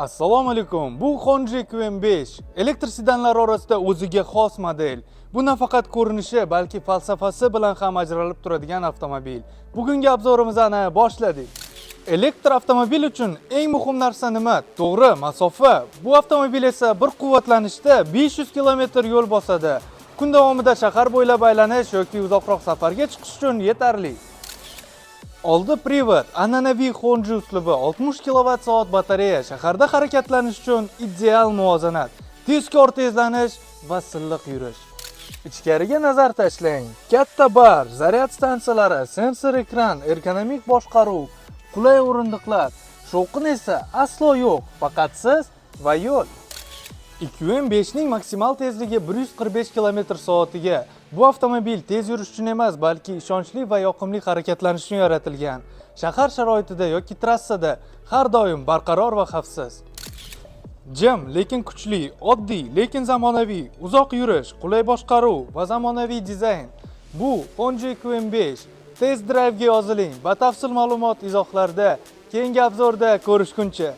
Assalomu alaykum. Bu Honda QM5 elektr sedanlar orasida o'ziga xos model. Bu nafaqat ko'rinishi, balki falsafasi bilan ham ajralib turadigan avtomobil. Bugungi obzorimizni ana boshladik. Elektr avtomobil uchun eng muhim narsa nima? To'g'ri, masofa. Bu avtomobil esa bir quvvatlanishda 500 km yo'l bosadi. Kun davomida shahar bo'ylab aylanish yoki uzoqroq safarga chiqish uchun yetarli. Oldi privod, an'anaviy Honda uslubi, 60 kWh batareya, shaharda harakatlanish uchun ideal muvozanat, tezkor tezlanish va silliq yurish. Ichkariga nazar tashlang. Katta bar, zaryad stansiyalari, sensor ekran, ergonomik boshqaruv, qulay o'rindiqlar. Shovqin esa aslo yo'q, faqat siz va yo'l. QM5 ning maksimal tezligi 145 km/soatiga. Bu avtomobil tez yurish uchun emas, balki ishonchli va yoqimli harakatlanish uchun yaratilgan. Shahar sharoitida yoki trassada har doim barqaror va xavfsiz. Jim, lekin kuchli, oddiy, lekin zamonaviy, uzoq yurish, qulay boshqaruv va zamonaviy dizayn. Bu Honda QM5. Test drive'ga yoziling. Batafsil ma'lumot izohlarda, keyingi obzorda ko'rishguncha.